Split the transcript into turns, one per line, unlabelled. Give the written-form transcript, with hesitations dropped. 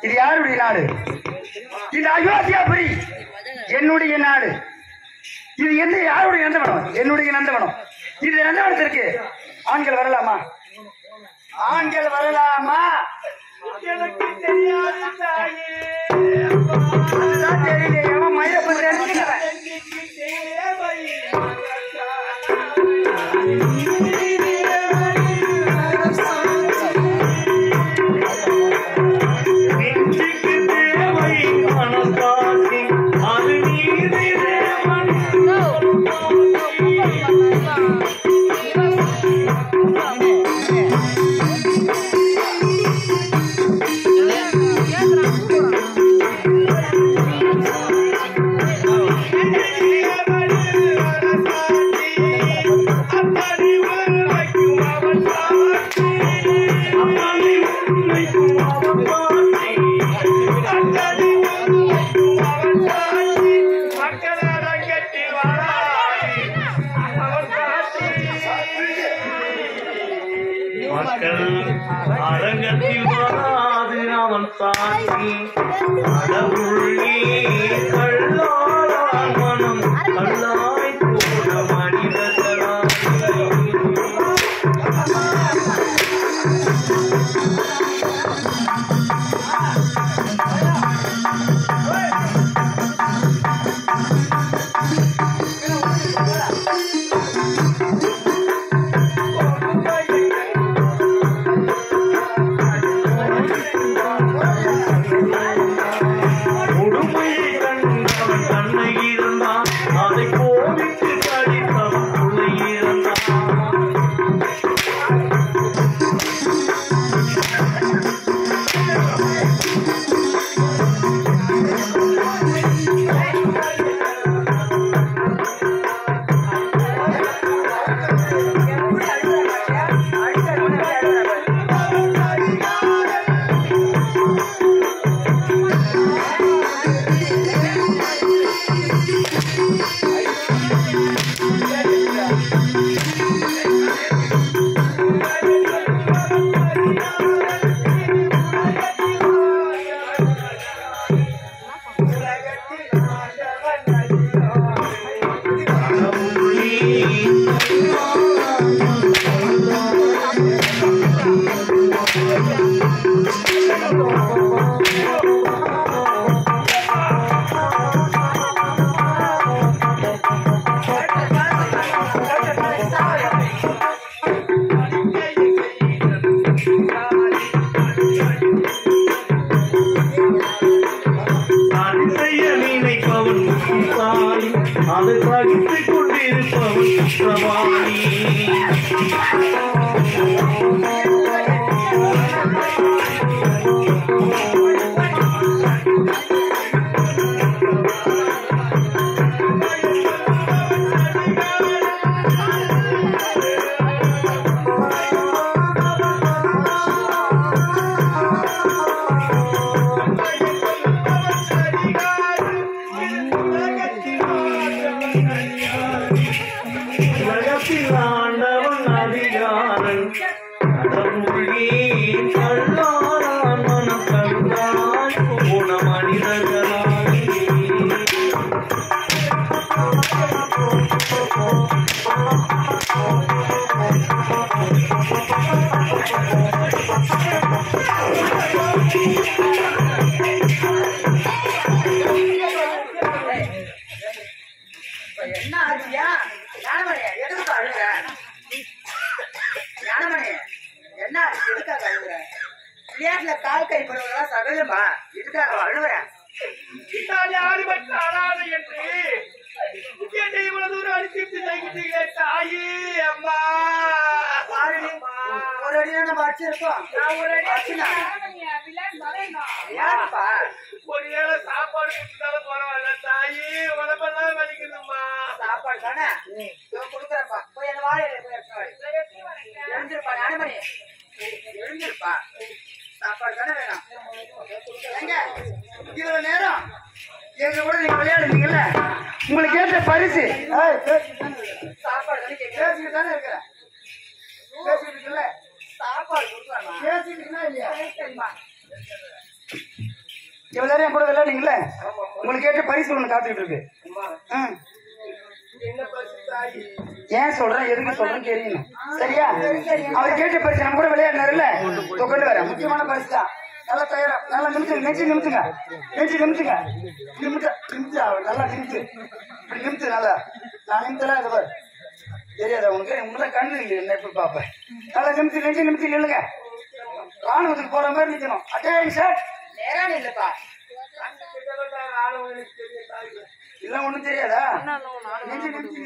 இது யாருடைய நாடு? இது அயோத்தியாபுரி என்னுடைய நாடு. இது என்ன யாருடைய நந்தவனம்? என்னுடைய நந்தவனம். இது நந்தவனத்திற்கு ஆண்கள் வரலாமா? ஆண்கள் வரலாமா? எனக்கு தெரியாது தாயே. அதுதான் தெரியல. மயிலப்பன்
அரங்கத்தில் வராது அவன் தாக்கி கடவுளே கல்லாய் மனம் கல்லாய் போன மனிதர்களாய் அதை பகித்துக் கொண்டிருப்பவன் பிரபாணி ஆண்டவன் அதிகாரன் கடவுளே கல்லாரான் மனம் கல்லாய் போன மனிதர்களாய்
என்ன ஆச்சியா? ஞானமணி எதுக்கு அழுகுற? ஞானமணி என்ன எதுக்காக அழுகுற? விளையாட்டுல கால் கை படுவதெல்லாம் சகஜமா, எதுக்காக அழுகுற?
என்று இவ்வளவு தூரம் அடிச்சு தாயே அம்மா
ஒரு அடி நம்ம அடிச்சிருக்கோம்.
ஒரு ஏழை சாப்பாடு கொடுத்தாலும் பரவாயில்ல தாயே உடம்பெல்லாம் வலிக்குதும்மா.
சாப்பாடு தானே கொடுக்குறப்பா. போய் அந்த வாழையில போய் எழுந்திருப்பா. ஞானமணி எழுந்திருப்பா. சாப்பாடு தானே வேணும். ஏங்க, இவ்வளவு நேரம் எங்க கூட நீங்க விளையாடுறீங்கல்ல, உங்களுக்கு ஏற்ற பரிசு சாப்பாடு தானே பேசிட்டு தானே இருக்கிறேன். பேசிட்டு இருக்குல்ல, சாப்பாடு கொடுக்கலாம். பேசிட்டு இருக்கா இல்லையா? தெரியுமா? இவ்வளவு நேரம் என் கூட விளையாடுறீங்கல்ல, உங்களுக்கு ஏற்ற பரிசு ஒண்ணு காத்துக்கிட்டு இருக்கு. ஏன் சொல்றேன், எதுக்கு சொல்றேன் தெரியணும். சரியா? அவர் கேட்ட பரிசு நம்ம கூட விளையாடினாருல்ல, கொண்டு வரேன். முக்கியமான பரிசு தான். நல்லா தயாரா, நல்லா நிமித்துங்க, நெஞ்சு நிமித்துங்க, நெஞ்சு நிமித்துங்க, நிமித்து அவர் நல்லா நிமித்து, இப்படி நிமித்து நல்லா. நான் நிமித்தலாம் இது பாரு, தெரியாதா உனக்கு? உங்களதான் கண்ணு இல்லை, என்ன எப்படி பாப்பேன். நல்லா நிமித்து, நெஞ்சு நிமித்து நில்லுங்க. ராணுவத்துக்கு போற மாதிரி நிக்கணும். அட்டேன்ஷன். நேரம் இல்லப்பா, இல்ல ஒண்ணும் தெரியாதா? நெஞ்சு நிமித்து